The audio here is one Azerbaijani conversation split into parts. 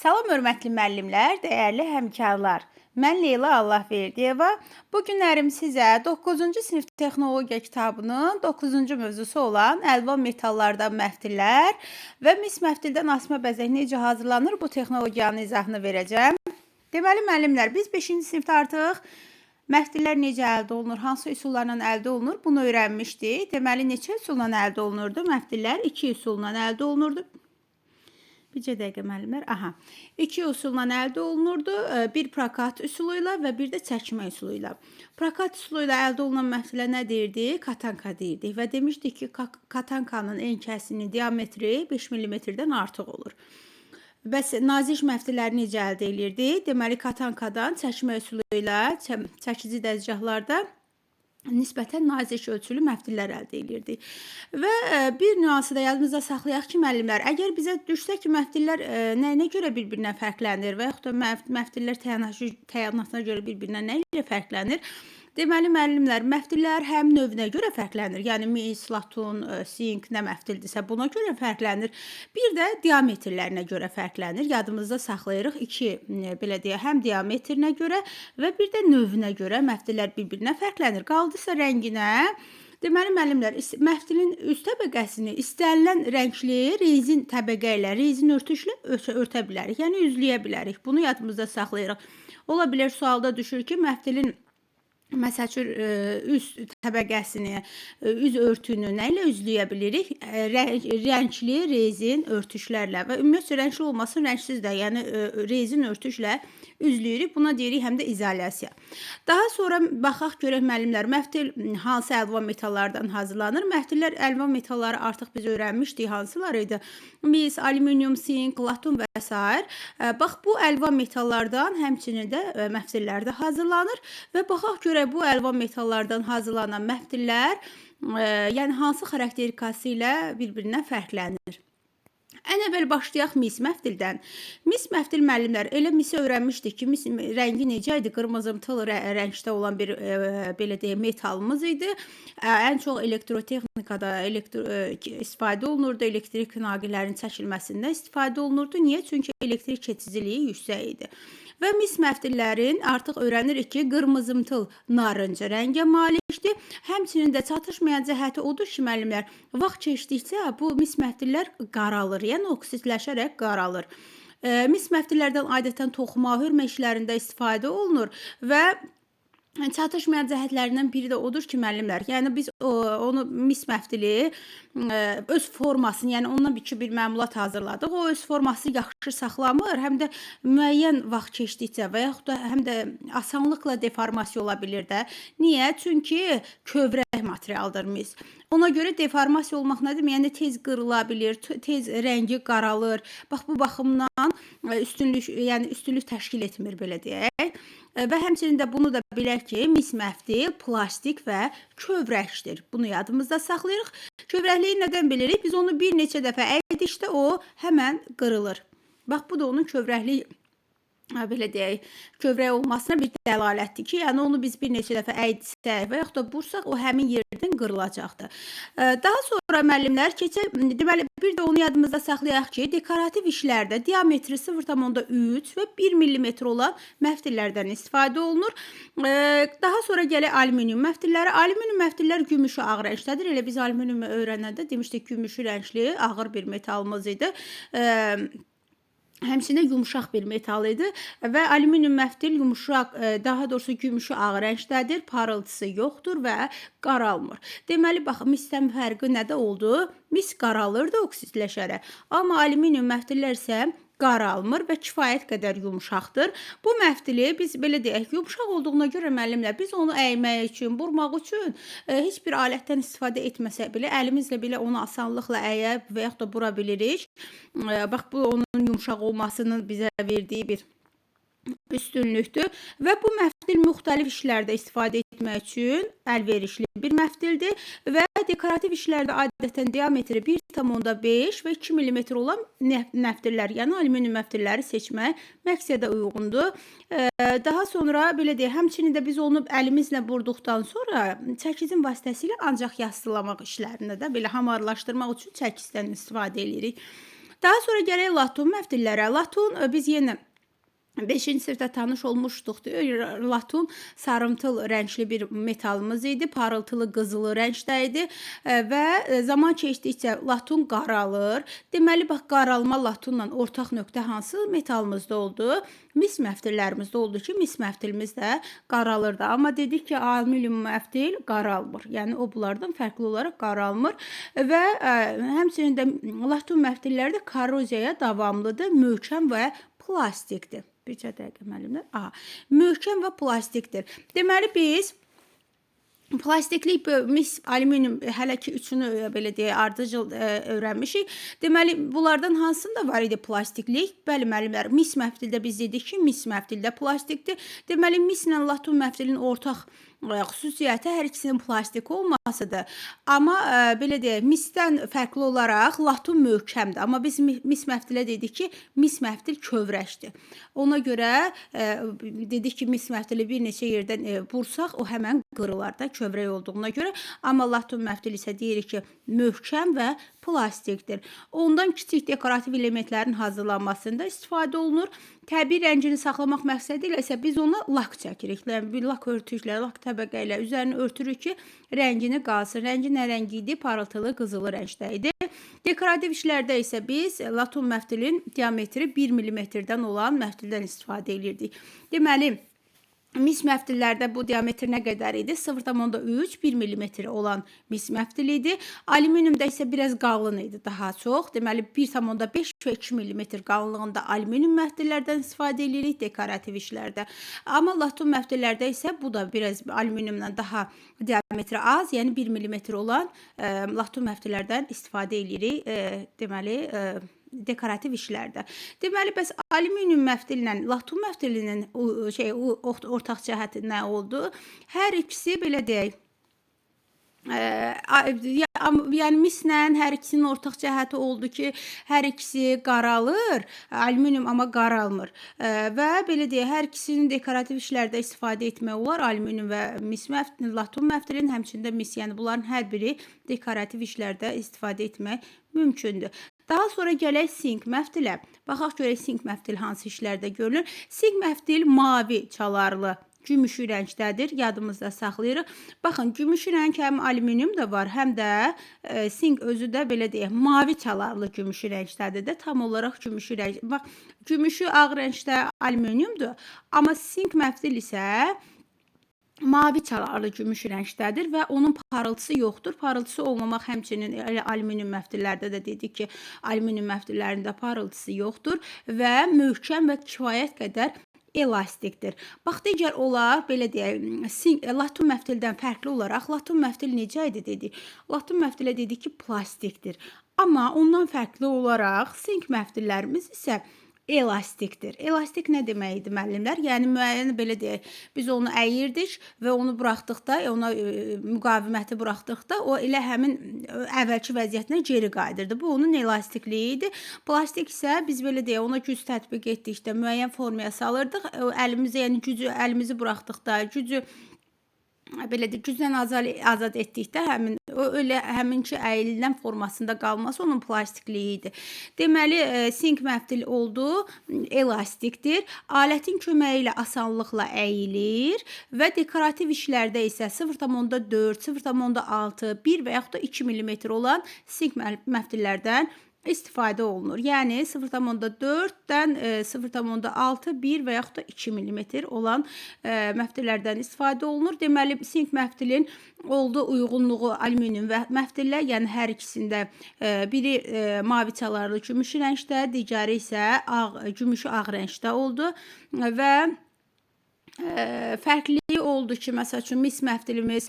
Salam hörmətli müəllimlər, dəyərli həmkarlar. Mən Leyla Allahverdiyeva. Bu günlərim sizə 9-cu sinif texnologiya kitabının 9-cu mövzusu olan əlvan metallardan məftillər və mis məftildən asma bəzək necə hazırlanır bu texnologiyanın izahını verəcəm. Deməli müəllimlər, biz 5-ci sinifdə artıq məftillər necə əldə olunur, hansı üsullarla əldə olunur bunu öyrənmişdik. Deməli neçə üsulla əldə olunurdu? Məftillər 2 üsulla əldə olunurdu. Bircə dəqiqə müəllimlər. İki üsulla əldə olunurdu. Bir prakat üsulu ilə və bir də çəkmə üsulu ilə. Prakat üsulu ilə əldə olunan məftillə nə deyirdik? Katanka deyirdik və demişdik ki, katankanın enkəsinin diametri 5 mm-dən artıq olur. Bəs nazik məftilləri necə əldə edirdik? Deməli, katankadan çəkmə üsulu ilə çəkici dəzgahlarda nisbətən nazik ölçülü məftillər əldə edirdik. Və bir nüansı da yadımızda saxlayaq ki, müəllimlər, əgər bizə düşsə ki, məftillər nəyinə görə bir-birinə fərqlənir və yaxud da məftillər təyinatına görə bir-birinə nə ilə fərqlənir? Deməli, müəllimlər, məftillər həm növünə görə fərqlənir. Yəni, mis, latun, sink nə məftildirsə buna görə fərqlənir. Bir də diametrlərinə görə fərqlənir. Yadımızda saxlayırıq belə deyə, həm diametrinə görə və bir də növünə görə məftillər bir-birinə fərqlənir. Qaldısa rənginə. Deməli, müəllimlər, məftilin üst təbəqəsini istənilən rəngli rezin təbəqə ilə, rezin örtüşlə örtə bilərik. Yəni, üzləyə bilərik. Bunu yadımızda saxlayırıq. Ola bilər, sualda düşür ki, məftilin məsəl üçün, üst təbəqəsini, üz örtüyünü nə ilə üzləyə bilirik? Rəngli rezin örtüşlərlə və ümumiyyətlə rəngli olmasın, rəngsiz də, yəni rezin örtüşlə üzləyirik. Buna deyirik həm də izolyasiya. Daha sonra baxaq görək müəllimlər, məftil hansı əlvan metallardan hazırlanır? Məftillər əlvan metalları artıq biz öyrənmişdik, hansılar idi? Mis, alüminium, sink, latun və s. Bax, bu əlvan metallardan həmçinin də məftillər də hazırlanır və baxaq görək bu əlvan metallardan hazırlanan məftillər yəni hansı xarakterikası ilə bir-birinə fərqlənir? Ən əvvəl başlayaq mis məftildən. Mis məftil müəllimlər, elə misi öyrənmişdik ki, mis rəngi necə idi? Qırmızımtıl rəngdə olan bir belə deyək metalımız idi. Ən çox elektrotexnikada istifadə olunurdu, elektrik naqillərinin çəkilməsində istifadə olunurdu. Niyə? Çünki elektrik keçiciliyi yüksək idi. Və mis məftillərin artıq öyrənirik ki, qırmızımtıl narıncı rəngə malikdir. Həmçinin də çatışmayan cəhəti odur ki, müəllimlər, vaxt keçdikcə bu mis məftillər qaralır, yəni oksidləşərək qaralır. Mis məftillərdən adətən toxuma, hörmə işlərində istifadə olunur və çatışmayan cəhətlərindən biri də odur ki, müəllimlər, yəni biz onu mis məftili öz formasını, yəni ondan bir məmulat hazırladıq. O öz forması yaxşı saxlamır, həm də müəyyən vaxt keçdikcə və yaxud da həm də asanlıqla deformasiya ola bilir də. Niyə? Çünki kövrək materialdır mis. Ona görə deformasiya olmaq nə demək? Yəni tez qırıla bilir, tez rəngi qaralır. Bax, bu baxımdan üstünlük təşkil etmir, belə deyək. Və həmçinin də bunu da bilək ki, mis məftil plastik və kövrəkdir. Bunu yadımızda saxlayırıq. Kövrəkliyi nədən bilirik? Biz onu bir neçə dəfə əydikdə o həmən qırılır. Bax, bu da onun kövrəkliyi, belə deyək, kövrək olmasına bir dəlalətdir ki, yəni onu biz bir neçə dəfə əydsək və yaxud da bursaq, o həmin yerdən qırılacaqdır. Daha sonra müəllimlər deməli, bir də onu yadımızda saxlayaq ki, dekorativ işlərdə diametri 0,3 və 1 mm olan məftillərdən istifadə olunur. Daha sonra gəlir alüminium məftilləri. Alüminium məftillər gümüşü ağ rəngdədir. Elə biz alüminiumu öyrənəndə demişdik, gümüşü rəngli ağır bir metalımız idi. Həmçində yumuşaq bir metal idi və alüminium məftil yumuşaq, daha doğrusu gümüşü ağ rəngdədir, parıltısı yoxdur və qaralmır. Deməli, bax, misdən fərqi nədə oldu? Mis qaralırdı oksidləşərək, amma alüminium məftillər isə qaralmır və kifayət qədər yumuşaqdır. Bu məftili biz belə deyək, yumuşaq olduğuna görə müəllimlər, biz onu əymək üçün, burmaq üçün heç bir alətdən istifadə etməsək belə, əlimizlə belə onu asanlıqla əyə və yaxud da bura bilirik. Bax, bu onun yumuşaq olmasının bizə verdiyi bir üstünlükdür və bu məftil müxtəlif işlərdə istifadə etmək üçün əlverişli bir məftildir və dekorativ işlərdə adətən diametri 1,5 və 2 mm olan məftillər, yəni alüminium məftilləri seçmək məqsədə uyğundur. Daha sonra belə deyək, həmçinin də biz onu əlimizlə vurduqdan sonra çəkicin vasitəsilə ancaq yastılamaq işlərində də belə hamarlaşdırmaq üçün çəkicdən istifadə edirik. Daha sonra gələk laton məftillərə. Laton biz yenə 5-ci sinifdə tanış olmuşduq. Laton sarımtıl rəngli bir metalımız idi. Parıltılı qızılı rəngdə idi və zaman keçdikcə laton qaralır. Deməli, bax, qaralma latonla ortaq nöqtə hansı metalımızda oldu? Mis məftillərimizdə oldu ki, mis məftilimiz də qaralırdı. Amma dedik ki, alüminium məftil qaralmır. Yəni, o bunlardan fərqli olaraq qaralmır və həmçinin də laton məftilləri də korroziyaya davamlıdır, möhkəm və plastikdir. Bircə dəqiqə müəllimlər. Möhkəm və plastikdir. Deməli, biz plastiklik, mis, alüminium hələ ki üçünü belə deyək, ardıcıl öyrənmişik. Deməli, bunlardan hansında var idi plastiklik? Bəli, müəllimlər, mis məftildə biz dedik ki, mis məftildə plastikdir. Deməli, mislə laton məftilin ortaq xüsusiyyəti hər ikisinin plastik olmasıdır. Amma belə deyək, misdən fərqli olaraq laton möhkəmdir. Amma biz mis məftilə dedik ki, mis məftil kövrəkdir. Ona görə dedik ki, mis məftili bir neçə yerdən vursaq, o həmən qırılar da kövrək olduğuna görə. Amma laton məftil isə deyirik ki, möhkəm və plastikdir. Ondan kiçik dekorativ elementlərin hazırlanmasında istifadə olunur. Təbii rəngini saxlamaq məqsədi ilə isə biz ona lak çəkirik. Bir lak örtüklə, lak təbəqə ilə üzərini örtürük ki, rəngini qalsın. Rəngi nə rəngi idi? Parıltılı qızılı rəngdə idi. Dekorativ işlərdə isə biz laton məftilin diametri 1 mm-dən olan məftildən istifadə edirdik. Deməli, mis məftillərdə bu diametr nə qədər idi? 0,3-1 mm olan mis məftil idi. Alüminiumda isə biraz qalın idi, daha çox. Deməli, 1,5 və 2 mm qalınlığında alüminium məftillərdən istifadə edirik dekorativ işlərdə. Amma laton məftillərdə isə bu da biraz alüminiumdan daha diametri az, yəni 1 mm olan laton məftillərdən istifadə edirik. Deməli, dekorativ işlərdə. Deməli, bəs alüminium məftillə laton məftilinin ortaq cəhəti nə oldu? Hər ikisi belə deyək, yəni mislə hər ikisinin ortaq cəhəti oldu ki, hər ikisi qaralır, alüminium amma qaralmır və belə deyək, hər ikisinin dekorativ işlərdə istifadə etmək olar, alüminium və mis məftil, laton məftilin, həmçində mis, yəni bunların hər biri dekorativ işlərdə istifadə etmək mümkündür. Daha sonra gələk sink məftilə. Baxaq görək sink məftil hansı işlərdə görülür. Sink məftil mavi çalarlı gümüşü rəngdədir. Yadımızda saxlayırıq. Baxın, gümüşü rəng həm alüminium da var, həm də sink özü də belə deyək, mavi çalarlı gümüşü rəngdədir də. Tam olaraq gümüşü rəng. Bax, gümüşü ağ rəngdə alüminiumdur. Amma sink məftil isə mavi çalarlı gümüş rəngdədir və onun parıltısı yoxdur. Parıltısı olmamaq həmçinin alüminium məftillərdə də dedik ki, alüminium məftillərində parıltısı yoxdur və möhkəm və kifayət qədər elastikdir. Bax, digər olar, belə deyək, laton məftildən fərqli olaraq, laton məftil necə idi dedik? Laton məftilə dedik ki, plastikdir. Amma ondan fərqli olaraq sink məftillərimiz isə elastikdir. Elastik nə deməkdir, müəllimlər? Yəni, müəyyən belə deyək, biz onu əyirdik və onu buraxdıqda, ona müqaviməti buraxdıqda, o elə həmin əvvəlki vəziyyətinə geri qayıdırdı. Bu, onun elastikliyi idi. Plastik isə biz belə deyək, ona güc tətbiq etdikdə müəyyən formaya salırdıq. Yəni gücü əlimizi buraxdıqda, gücü belə deyək, gücdən azad etdikdə həminki əyilən formasında qalması onun plastikliyi idi. Deməli, sink məftil oldu, elastikdir. Alətin köməyi ilə asanlıqla əyilir və dekorativ işlərdə isə 0,4, 0,6, 1 və yaxud da 2 mm olan sink məftillərdən istifadə olunur. Yəni 0,4-dən 0,6, 1 və yaxud da 2 mm olan məftillərdən istifadə olunur. Deməli, sink məftilin oldu uyğunluğu alüminium və məftillə, yəni hər ikisində biri mavi çalarlı gümüşü rəngdə, digəri isə gümüşü ağ rəngdə oldu və fərqli oldu ki, məsəl üçün mis məftilimiz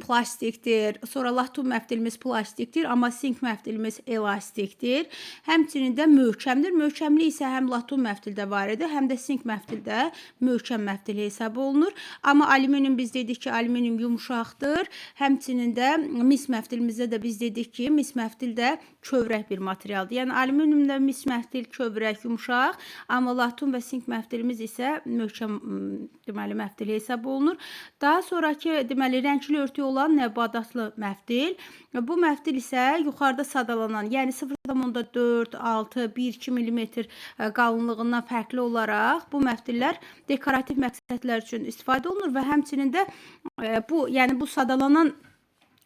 plastikdir, sonra laton məftilimiz plastikdir, amma sink məftilimiz elastikdir. Həmçinin də möhkəmdir. Möhkəmlik isə həm laton məftildə var idi, həm də sink məftildə möhkəm məftil hesab olunur. Amma alüminium biz dedik ki, alüminium yumuşaqdır. Həmçinin də mis məftilimizdə də biz dedik ki, mis məftildə kövrək bir materialdır. Yəni alüminiumda mis məftil kövrək, yumşaq, amma latum və sink məftilimiz isə möhkəm deməli məftil hesab olunur. Daha sonraki deməli rəngli örtüyü olan nəbatatlı məftil. Bu məftil isə yuxarıda sadalanan, yəni 0,4, 6, 1-2 mm qalınlığından fərqli olaraq bu məftillər dekorativ məqsədlər üçün istifadə olunur və həmçinin də yəni bu sadalanan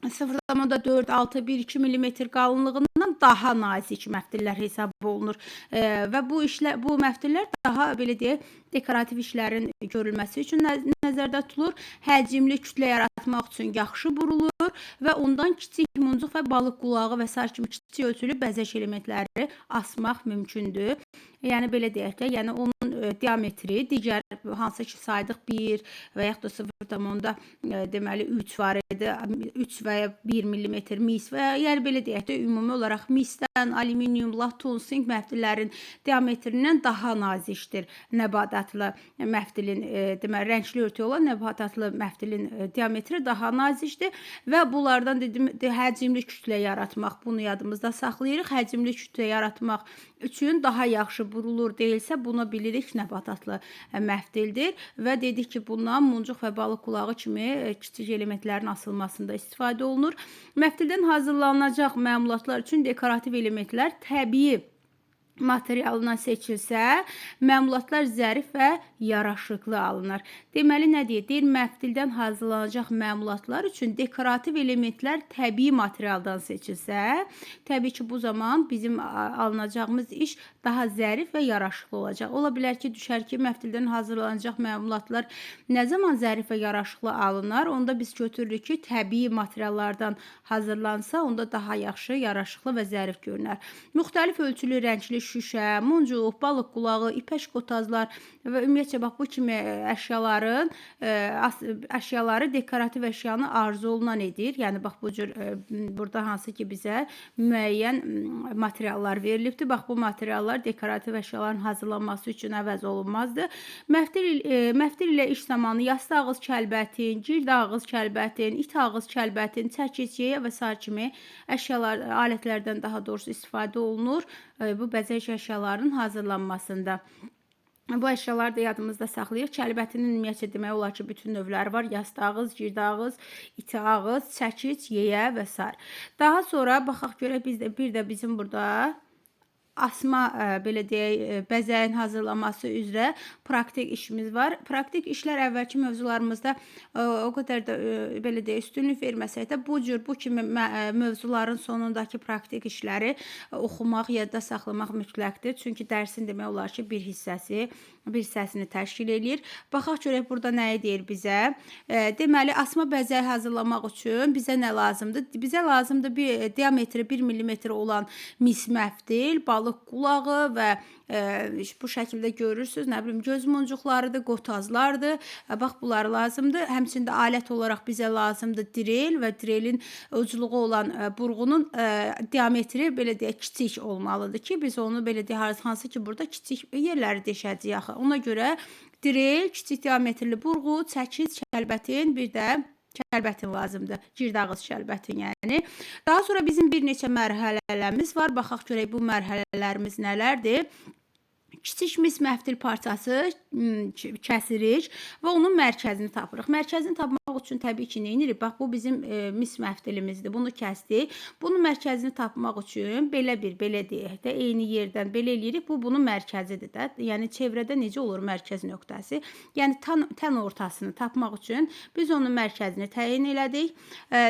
0,4, 6, 1-2 mm qalınlığından daha nazik məftillər hesab olunur. Və bu məftillər daha belə deyək, dekorativ işlərin görülməsi üçün nəzərdə tutulur. Həcmli kütlə yaratmaq üçün yaxşı burulur və ondan kiçik muncuq və balıq qulağı və sair kimi kiçik ölçülü bəzək elementləri asmaq mümkündür. Yəni belə deyək də, yəni onun diametri digər hansı ki saydıq 1 və yaxud da 0,3 deməli 3 var idi. 3 və ya 1 mm mis və yəni belə deyək də, ümumi olaraq misdən, alüminium, latum, sink məftillərin diametrindən daha nazikdir. Nəbatatlı məftilin deməli rəngli örtüyü olan nəbatatlı məftilin diametri daha nazikdir və bunlardan dedim həcmli kütlə yaratmaq, bunu yadımızda saxlayırıq. Həcmli kütlə yaratmaq üçün daha yaxşı burulur deyilsə, buna bilirik nəbatatlı məftildir və dedik ki, bundan muncuq və balıq qulağı kimi kiçik elementlərin asılmasında istifadə olunur. Məftildən hazırlanacaq məmulatlar üçün dekorativ elementlər təbii materialından seçilsə, məmulatlar zərif və yaraşıqlı alınır. Deməli, nə deyir? Deyir, məftildən hazırlanacaq məmulatlar üçün dekorativ elementlər təbii materialdan seçilsə, təbii ki, bu zaman bizim alınacağımız iş daha zərif və yaraşıqlı olacaq. Ola bilər ki, düşər ki, məftildən hazırlanacaq məmulatlar nə zaman zərif və yaraşıqlı alınır? Onda biz götürürük ki, təbii materiallardan hazırlansa, onda daha yaxşı, yaraşıqlı və zərif görünər. Müxtəlif ölçülü rəngli şüşə, muncuq, balıq qulağı, ipək qotazlar və ümumiyyətcə bax bu kimi əşyaları dekorativ əşyanı arzu olunan edir. Yəni bax bu cür burada hansı ki bizə müəyyən materiallar verilibdir. Bax bu materiallar dekorativ əşyaların hazırlanması üçün əvəz olunmazdır. Məftil ilə iş zamanı yastı ağız kəlbətin, gird ağız kəlbətin, it ağız kəlbətin, çəkic, yeyə və sair kimi əşyalar, alətlərdən daha doğrusu istifadə olunur. Bu bəzək əşyalarının hazırlanmasında. Bu əşyaları da yadımızda saxlayırıq. Kəlbətinin ümumiyyətcə demək olar ki, bütün növləri var. Yastı ağız, gird ağız, iti ağız, çəkic, yeyə və s. Daha sonra baxaq görək bir də bizim burada asma belə deyək, bəzəyin hazırlanması üzrə praktik işimiz var. Praktik işlər əvvəlki mövzularımızda o qədər də belə deyək, üstünlük verməsək də bu kimi mövzuların sonundakı praktik işləri oxumaq, yadda saxlamaq mütləqdir. Çünki dərsin demək olar ki, bir hissəsini təşkil edir. Baxaq görək burada nəyi deyir bizə? Deməli, asma bəzəyi hazırlamaq üçün bizə nə lazımdır? Bizə lazımdır bir diametri 1 mm olan mis məftil, balıq qulağı və bu şəkildə görürsünüz, nə bilim, göz muncuqlarıdır, qotazlardır. Bax, bunlar lazımdır. Həmçində alət olaraq bizə lazımdır dril və drilin ucluğu olan burğunun diametri belə deyək, kiçik olmalıdır ki, biz onu belə deyək, hansı ki, burada kiçik yerləri deşəcəyik. Ona görə dril, kiçik diametrli burğu, çəkic, kəlbətin, bir də kəlbətin lazımdır. Gird ağız kəlbətin yəni. Daha sonra bizim bir neçə mərhələlərimiz var. Baxaq görək bu mərhələlərimiz nələrdir? Kiçik mis məftil parçası kəsirik və onun mərkəzini tapırıq. Mərkəzini tapmaq üçün təbii ki, nə edirik? Bax, bu bizim mis məftilimizdir. Bunu kəsdik. Bunun mərkəzini tapmaq üçün belə deyək də, eyni yerdən belə eləyirik. Bu, bunun mərkəzidir də. Yəni, çevrədə necə olur mərkəz nöqtəsi? Yəni, tən ortasını tapmaq üçün biz onun mərkəzini təyin elədik.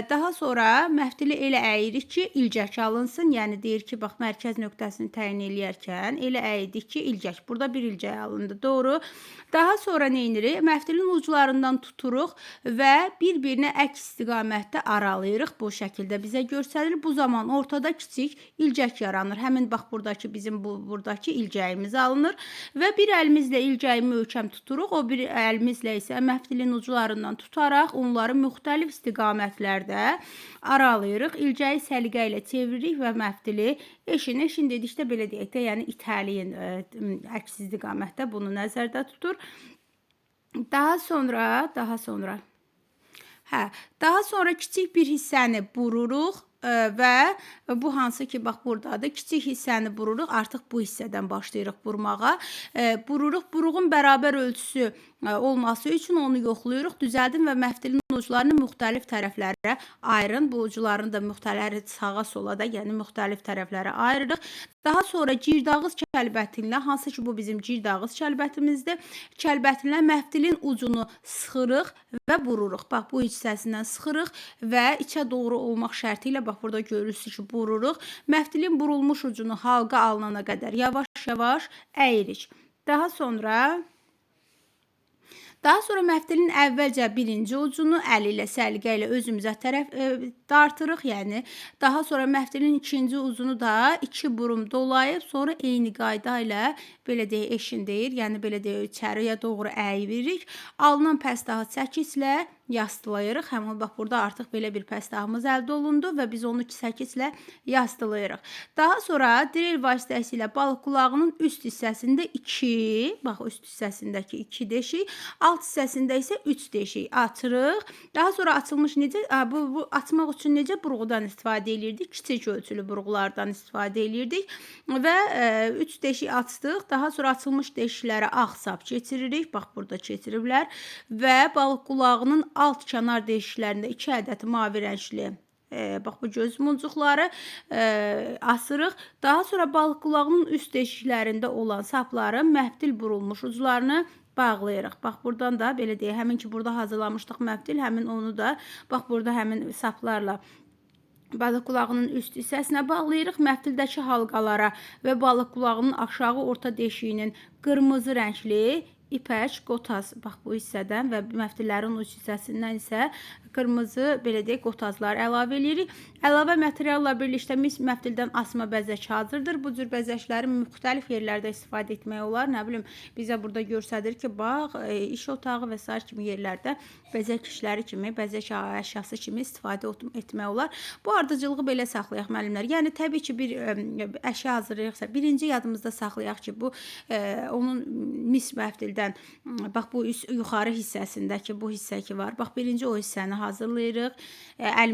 Daha sonra məftili elə əyirik ki, ilgək alınsın. Yəni, deyir ki, bax, mərkəz nöqtəsini təyin eləyərkən elə əyidik ki, ilgək. Burada bir ilgək alındı. Doğru. Daha sonra nə edirik? Məftilin uclarından tuturuq və bir-birinə əks istiqamətdə aralayırıq. Bu şəkildə bizə göstərilir. Bu zaman ortada kiçik ilgək yaranır. Həmin bax, buradakı bizim buradakı ilgəyimiz alınır və bir əlimizlə ilgəyi möhkəm tuturuq. O bir əlimizlə isə məftilin uclarından tutaraq onları müxtəlif istiqamətlərdə aralayırıq. İlgəyi səliqə ilə çeviririk və məftili eşin dedikdə belə deyək də, yəni itəliyin əks istiqamətdə bunu nəzərdə tutur. Daha sonra kiçik bir hissəni bururuq. və bu hansı ki, bax burdadır. Kiçik hissəni bururuq, artıq bu hissədən başlayırıq burmağa. Bururuq, buruğun bərabər ölçüsü olması üçün onu yoxlayırıq, düzəldin və məftilin uclarını müxtəlif tərəflərə ayırın. Bu uclarını da müxtəlif sağa sola da, yəni müxtəlif tərəflərə ayırırıq. Daha sonra girdağız kəlbətinlə, hansı ki bu bizim girdağız kəlbətimizdir. Kəlbətinlə məftilin ucunu sıxırıq və bururuq. Bax bu hissəsindən sıxırıq və içə doğru olmaq şərti ilə bax burada görürsünüz ki bururuq. Məftilin burulmuş ucunu halqa alınana qədər yavaş-yavaş əyirik. Daha sonra məftilin əvvəlcə birinci ucunu əli ilə, səliqə ilə özümüzə tərəf dartırıq. Yəni, daha sonra məftilin ikinci ucunu da 2 burum dolayıb, sonra eyni qayda ilə, belə deyək, eşin deyir, yəni belə deyək, içəriyə doğru əyivirik. Alınan pəstahı çəkislə yastılayırıq. Həmin bax burada artıq belə bir pəstahımız əldə olundu və biz onu çəkislə yastılayırıq. Daha sonra dril vasitəsilə balıq qulağının üst hissəsində 2, bax üst hissəsindəki 2 deşik, alt hissəsində isə 3 deşik açırıq. Daha sonra açılmış necə, bu açmaq üçün necə buruğdan istifadə edirdik? Kiçik ölçülü buruqlardan istifadə edirdik və 3 deşik açdıq. Daha sonra açılmış deşiklərə ağ sap keçiririk. Bax burada keçiriblər və balıq qulağının alt kənar deşiklərində 2 ədəd mavi rəngli bax bu göz muncuqları asırıq. Daha sonra balıq qulağının üst deşiklərində olan sapların məftil burulmuş uclarını bağlayırıq. Bax buradan da belə deyək, həmin ki burada hazırlamışdıq məftil, həmin onu da bax burada həmin saplarla balıq qulağının üst hissəsinə bağlayırıq. Məftildəki halqalara və balıq qulağının aşağı orta deşiyinin qırmızı rəngli ipək qotaz, bax bu hissədən və məftillərin uc hissəsindən isə qırmızı, belə deyək, qotazlar əlavə edirik. Əlavə materialla birlikdə məftildən asma bəzək hazırdır. Bu cür bəzəkləri müxtəlif yerlərdə istifadə etmək olar. Nə bilim, bizə burada göstərir ki, bax, iş otağı və s. kimi yerlərdə bəzək işləri kimi, bəzək əşyası kimi istifadə etmək olar. Bu ardıcılığı belə saxlayaq, müəllimlər. Yəni, təbii ki, bir əşya hazırlayıqsa, birinci yadımızda saxlayaq ki, bu onun mis məftildən, bax bu yuxarı hissəsindəki bu hissə ki var. Bax, birinci o hissəni hazırlayırıq.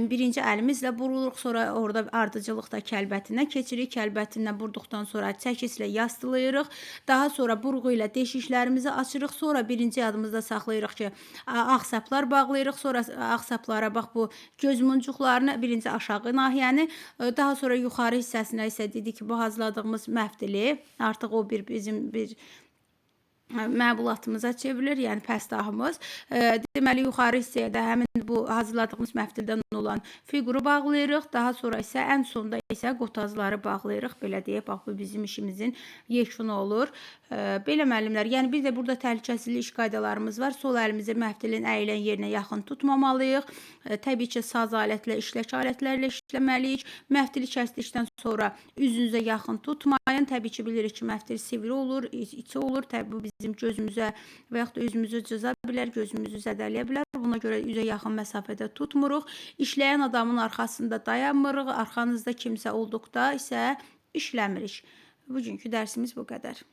Birinci əlimizlə bururuq, sonra orada ardıcılıqda kəlbətindən keçirik. Kəlbətindən burduqdan sonra çəkislə yastılayırıq. Daha sonra buruğu ilə deşiklərimizi açırıq. Sonra birinci yadımızda saxlayırıq ki, ağ saplar bağlayırıq. Sonra ağ saplara bax bu göz muncuqlarını, birinci aşağı nahiyəni, daha sonra yuxarı hissəsinə isə dedik ki, bu hazırladığımız məftili, artıq o bizim bir məbulatımıza çevrilir, yəni pəstahımız. Deməli, yuxarı hissəyə də həmin bu hazırladığımız məftildən olan fiquru bağlayırıq. Daha sonra isə ən sonda isə qotazları bağlayırıq. Belə deyək, bax bu bizim işimizin yekunu olur. Belə müəllimlər, yəni bir də burada təhlükəsizlik iş qaydalarımız var. Sol əlimizi məftilin əyilən yerinə yaxın tutmamalıyıq. Təbii ki, saz alətlə, işlək alətlərlə işləməliyik. Məftili kəsdikdən sonra üzünüzə yaxın tutmayın. Təbii ki, bilirik ki, məftil sivri olur, içi olur. Təbii bu bizim gözümüzə və yaxud da üzümüzü cıza bilər, gözümüzü zədələyə bilər. Buna görə üzə yaxın məsafədə tutmuruq. İşləyən adamın arxasında dayanmırıq. Arxanızda kimsə olduqda isə işləmirik. Bugünkü dərsimiz bu qədər.